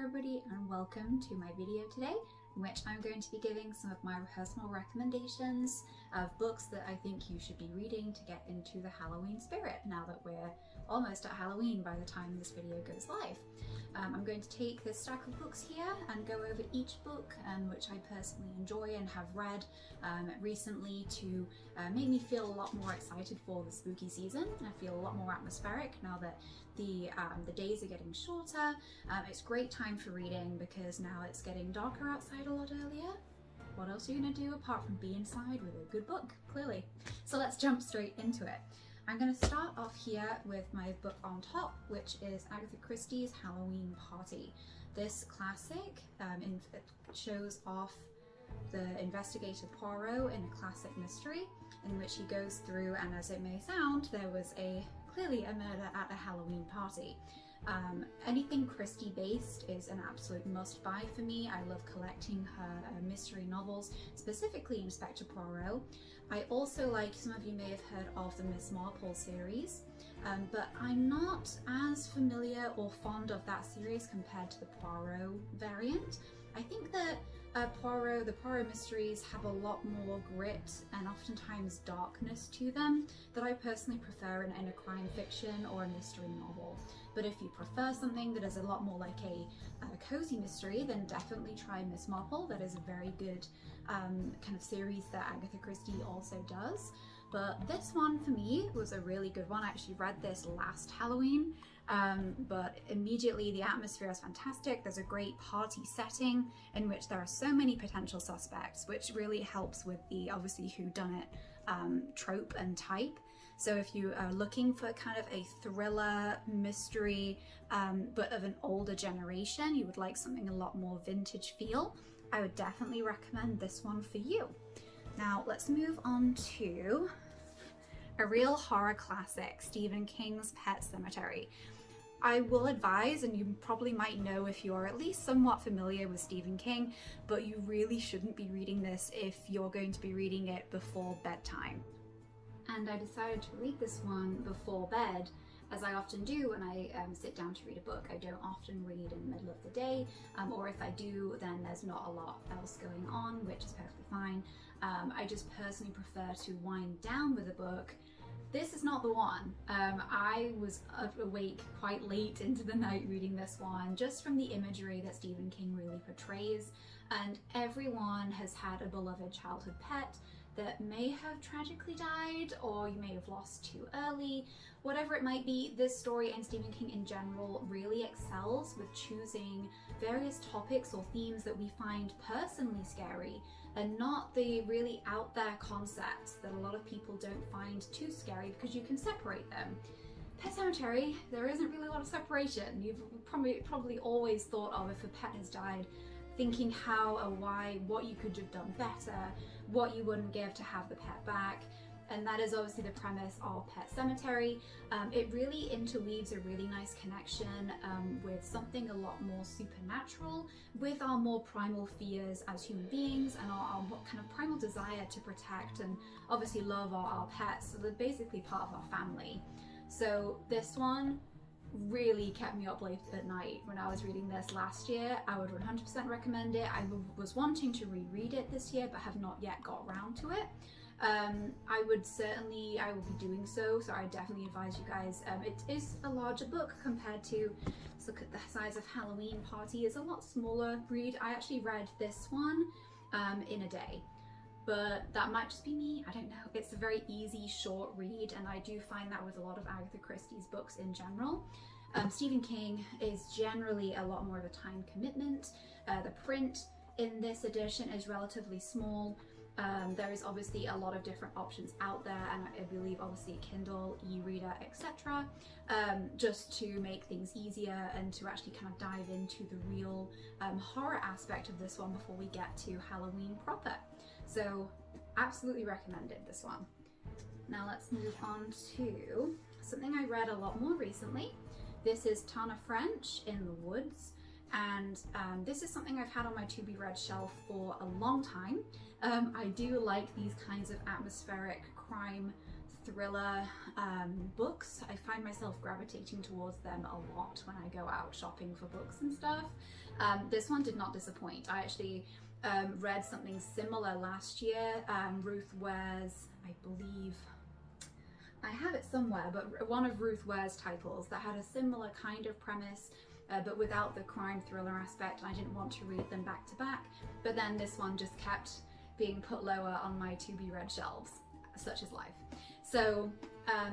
everybody and welcome to my video today, in which I'm going to be giving some of my personal recommendations of books that I think you should be reading to get into the Halloween spirit now that we're almost at Halloween by the time this video goes live. I'm going to take this stack of books here and go over each book which I personally enjoy and have read recently to make me feel a lot more excited for the spooky season. I feel a lot more atmospheric now that the days are getting shorter. It's a great time for reading because now it's getting darker outside a lot earlier. What else are you going to do apart from be inside with a good book, clearly? So let's jump straight into it. I'm going to start off here with my book on top, which is Agatha Christie's Halloween Party. This classic shows off the investigator Poirot in a classic mystery in which he goes through, and as it may sound, there was clearly a murder at a Halloween party. Anything Christie based is an absolute must buy for me. I love collecting her mystery novels, specifically Inspector Poirot. I also like, some of you may have heard of the Miss Marple series, but I'm not as familiar or fond of that series compared to the Poirot variant. I think that the Poirot mysteries have a lot more grit and oftentimes darkness to them that I personally prefer in a crime fiction or a mystery novel. But if you prefer something that is a lot more like a cozy mystery, then definitely try Miss Marple. That is a very good kind of series that Agatha Christie also does. But this one for me was a really good one. I actually read this last Halloween, but immediately the atmosphere is fantastic. There's a great party setting in which there are so many potential suspects, which really helps with the obviously whodunit trope and type. So if you are looking for kind of a thriller mystery, but of an older generation, you would like something a lot more vintage feel, I would definitely recommend this one for you. Now let's move on to a real horror classic, Stephen King's Pet Sematary. I will advise, and you probably might know if you're at least somewhat familiar with Stephen King, but you really shouldn't be reading this if you're going to be reading it before bedtime. And I decided to read this one before bed, as I often do when I sit down to read a book. I don't often read in the middle of the day, or if I do, then there's not a lot else going on, which is perfectly fine. I just personally prefer to wind down with a book. This is not the one. I was awake quite late into the night reading this one, just from the imagery that Stephen King really portrays. And everyone has had a beloved childhood pet that may have tragically died, or you may have lost too early. Whatever it might be, this story and Stephen King in general really excels with choosing various topics or themes that we find personally scary, and not the really out there concepts that a lot of people don't find too scary because you can separate them. Pet Sematary, there isn't really a lot of separation. You've probably always thought of, if a pet has died, thinking how or why, what you could have done better, what you wouldn't give to have the pet back. And that is obviously the premise of Pet Sematary. It really interweaves a really nice connection with something a lot more supernatural, with our more primal fears as human beings and our kind of primal desire to protect and obviously love our pets. So they're basically part of our family. So this one really kept me up late at night when I was reading this last year. I would 100% recommend it. I was wanting to reread it this year but have not yet got around to it. I will be doing so I definitely advise you guys. It is a larger book compared to, let's look at the size of Halloween Party. It's a lot smaller read. I actually read this one in a day, but that might just be me, I don't know. It's a very easy, short read, and I do find that with a lot of Agatha Christie's books in general. Stephen King is generally a lot more of a time commitment. The print in this edition is relatively small. There is obviously a lot of different options out there, and I believe obviously Kindle, e-reader, etc. Just to make things easier and to actually kind of dive into the real horror aspect of this one before we get to Halloween proper. So absolutely recommended this one. Now let's move on to something I read a lot more recently. This is Tana French, In the Woods. And this is something I've had on my to be read shelf for a long time. I do like these kinds of atmospheric crime thriller books. I find myself gravitating towards them a lot when I go out shopping for books and stuff. This one did not disappoint. I actually read something similar last year. Ruth Ware's, I believe, I have it somewhere, but one of Ruth Ware's titles that had a similar kind of premise, but without the crime thriller aspect. I didn't want to read them back to back, but then this one just kept being put lower on my to be read shelves. Such is life. So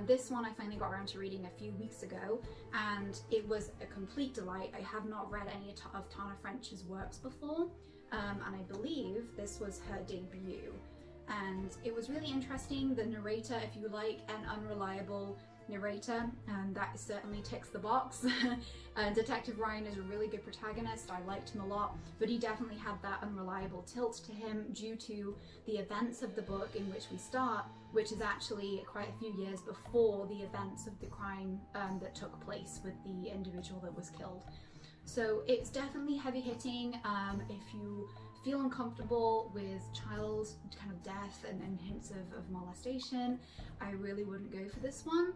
this one I finally got around to reading a few weeks ago, and it was a complete delight. I have not read any of Tana French's works before, and I believe this was her debut. And it was really interesting. The narrator, if you like an unreliable narrator, and that certainly ticks the box. Detective Ryan is a really good protagonist. I liked him a lot, but he definitely had that unreliable tilt to him due to the events of the book in which we start, which is actually quite a few years before the events of the crime that took place with the individual that was killed. So it's definitely heavy hitting. If you feel uncomfortable with child kind of death and hints of molestation, I really wouldn't go for this one.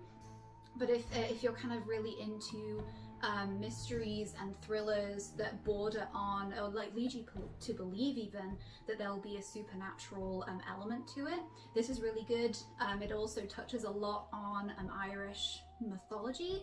But if you're kind of really into mysteries and thrillers that border on, or like lead you to believe even that there'll be a supernatural element to it, this is really good. It also touches a lot on Irish mythology.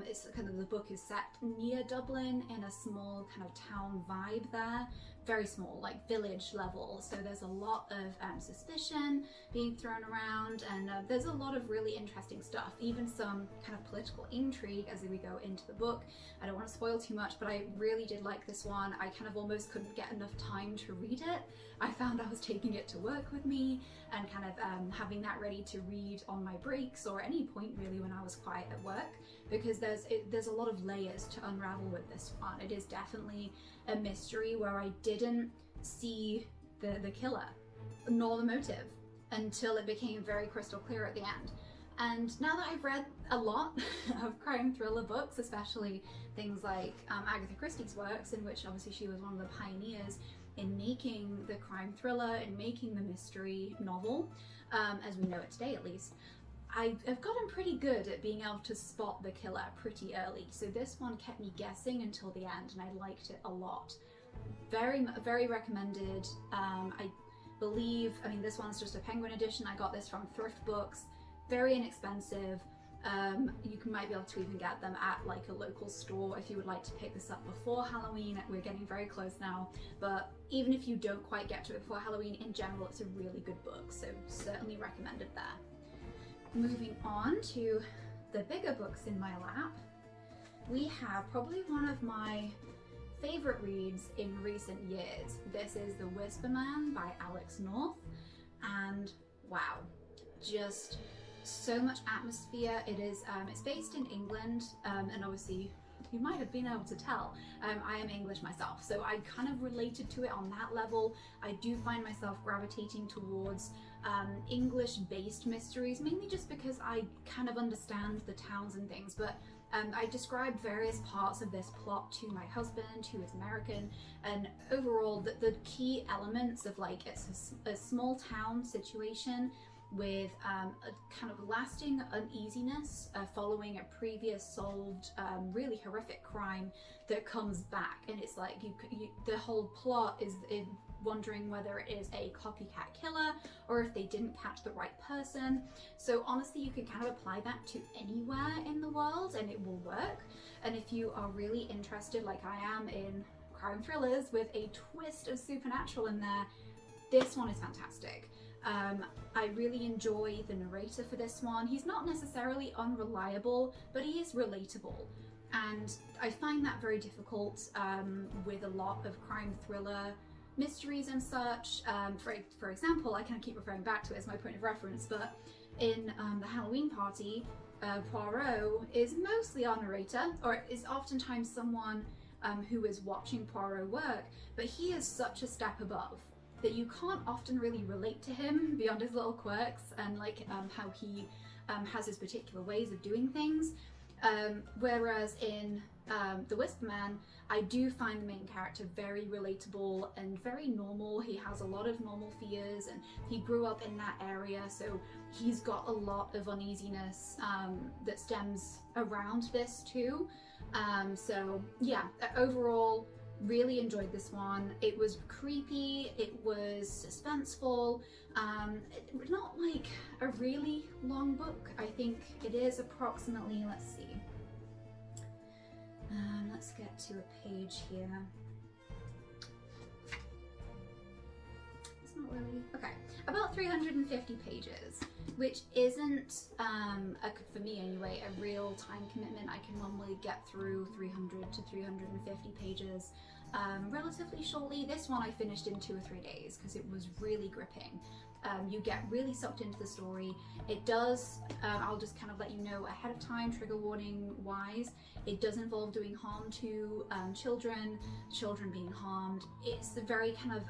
It's kind of, the book is set near Dublin in a small kind of town vibe there. Very small, like village level, so there's a lot of suspicion being thrown around, and there's a lot of really interesting stuff, even some kind of political intrigue as we go into the book. I don't want to spoil too much, but I really did like this one. I kind of almost couldn't get enough time to read it. I found I was taking it to work with me and kind of having that ready to read on my breaks or any point really when I was quiet at work, because there's a lot of layers to unravel with this one. It is definitely a mystery where I didn't see the killer nor the motive until it became very crystal clear at the end. And now that I've read a lot of crime thriller books, especially things like Agatha Christie's works, in which obviously she was one of the pioneers in making the crime thriller and making the mystery novel, as we know it today at least, I've gotten pretty good at being able to spot the killer pretty early. So this one kept me guessing until the end, and I liked it a lot. Very, very recommended. I believe, I mean, this one's just a Penguin edition. I got this from Thrift Books. Very inexpensive. You might be able to even get them at like a local store if you would like to pick this up before Halloween. We're getting very close now, but even if you don't quite get to it before Halloween, in general, it's a really good book. So certainly recommended there. Moving on to the bigger books in my lap, we have probably one of my favorite reads in recent years. This is The Whisper Man by Alex North, and wow, just so much atmosphere. It is it's based in England, and obviously you might have been able to tell, I am English myself, so I kind of related to it on that level. I do find myself gravitating towards English-based mysteries, mainly just because I kind of understand the towns and things, but I described various parts of this plot to my husband, who is American, and overall the key elements of, like, it's a small town situation with a kind of lasting uneasiness following a previous solved really horrific crime that comes back, and it's like the whole plot is wondering whether it is a copycat killer or if they didn't catch the right person. So honestly, you can kind of apply that to anywhere in the world and it will work. And if you are really interested, like I am, in crime thrillers with a twist of supernatural in there, this one is fantastic. I really enjoy the narrator for this one. He's not necessarily unreliable, but he is relatable. And I find that very difficult with a lot of crime thriller mysteries and such. For example, I kind of keep referring back to it as my point of reference, but in The Halloween Party, Poirot is mostly our narrator, or is oftentimes someone who is watching Poirot work, but he is such a step above that you can't often really relate to him beyond his little quirks and like how he has his particular ways of doing things. Whereas in The Whisper Man, I do find the main character very relatable and very normal. He has a lot of normal fears, and he grew up in that area, so he's got a lot of uneasiness that stems around this too. So yeah, overall, really enjoyed this one. It was creepy, it was suspenseful, not like a really long book. I think it is approximately, let's see, let's get to a page here. It's not really, okay, about 350 pages, which isn't, for me anyway, a real time commitment. I can normally get through 300 to 350 pages relatively shortly. This one I finished in 2 or 3 days because it was really gripping. You get really sucked into the story. It does, I'll just kind of let you know ahead of time, trigger warning wise, it does involve doing harm to children being harmed. It's very kind of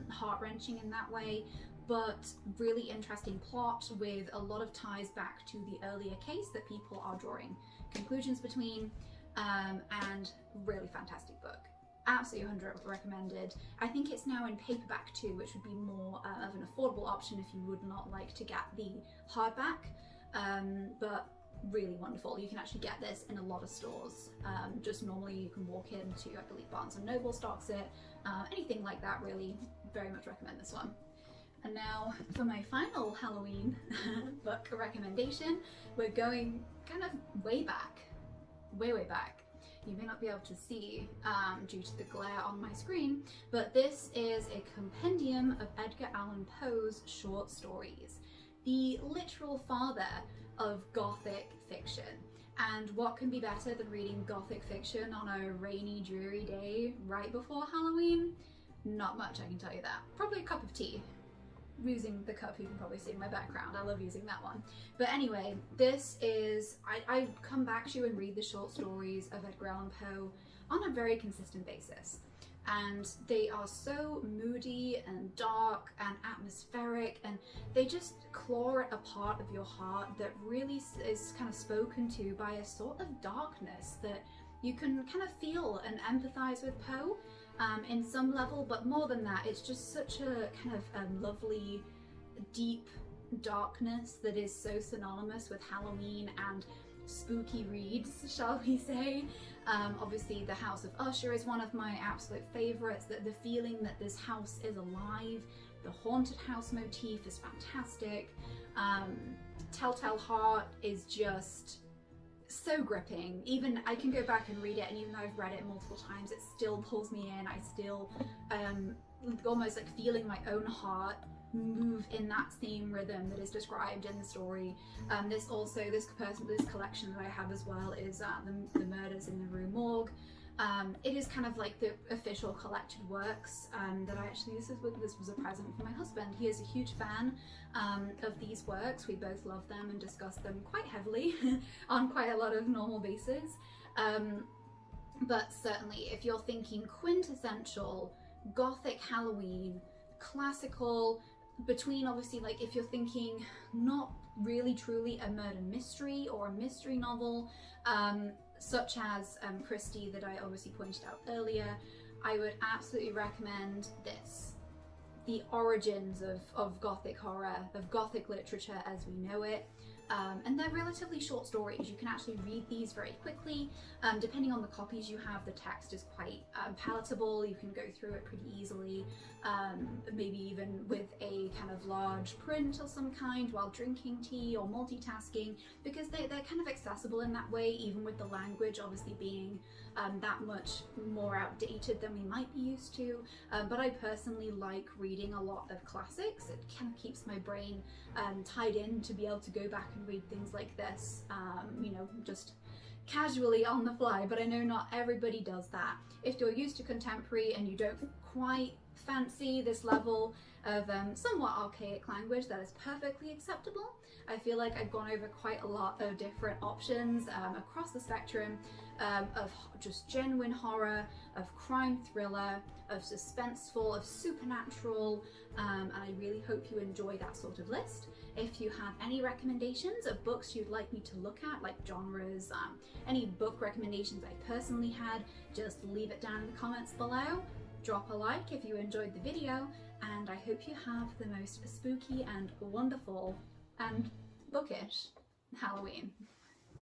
heart-wrenching in that way, but really interesting plot with a lot of ties back to the earlier case that people are drawing conclusions between, and really fantastic book. Absolutely 100% recommended. I think it's now in paperback too, which would be more of an affordable option if you would not like to get the hardback, but really wonderful. You can actually get this in a lot of stores. Just normally you can walk into, I believe Barnes & Noble stocks it, anything like that. Really very much recommend this one. And now for my final Halloween book recommendation, we're going kind of way back, way back. You may not be able to see due to the glare on my screen, but this is a compendium of Edgar Allan Poe's short stories, the literal father of Gothic fiction. And what can be better than reading Gothic fiction on a rainy, dreary day right before Halloween? Not much, I can tell you that. Probably a cup of tea. Using the cup, you can probably see in my background. I love using that one. But anyway, this is, I come back to and read the short stories of Edgar Allan Poe on a very consistent basis. And they are so moody and dark and atmospheric, and they just claw at a part of your heart that really is kind of spoken to by a sort of darkness that you can kind of feel and empathize with Poe. In some level, but more than that, it's just such a kind of lovely, deep darkness that is so synonymous with Halloween and spooky reads, shall we say. Obviously, The House of Usher is one of my absolute favorites. The feeling that this house is alive, the haunted house motif is fantastic. Telltale Heart is just so gripping. Even I can go back and read it, and even though I've read it multiple times, it still pulls me in. I still almost like feeling my own heart move in that same rhythm that is described in the story. This collection that I have as well is the Murders in the Rue Morgue. It is kind of like the official collected works that I actually, this was a present from my husband. He is a huge fan of these works. We both love them and discuss them quite heavily on quite a lot of normal basis. But certainly if you're thinking quintessential Gothic Halloween, classical, between obviously like if you're thinking not really truly a murder mystery or a mystery novel, such as Christie that I obviously pointed out earlier, I would absolutely recommend this. The origins of Gothic horror, of Gothic literature as we know it. And they're relatively short stories. You can actually read these very quickly. Depending on the copies you have, the text is quite palatable. You can go through it pretty easily, maybe even with a kind of large print of some kind while drinking tea or multitasking, because they're kind of accessible in that way, even with the language obviously being that much more outdated than we might be used to. But I personally like reading a lot of classics. It kind of keeps my brain tied in to be able to go back and read things like this, you know, just casually on the fly. But I know not everybody does that. If you're used to contemporary and you don't quite fancy this level of somewhat archaic language, that is perfectly acceptable. I feel like I've gone over quite a lot of different options across the spectrum of just genuine horror, of crime thriller, of suspenseful, of supernatural, and I really hope you enjoy that sort of list. If you have any recommendations of books you'd like me to look at, like genres, any book recommendations I personally had, just leave it down in the comments below. Drop a like if you enjoyed the video, and I hope you have the most spooky and wonderful and bookish Halloween.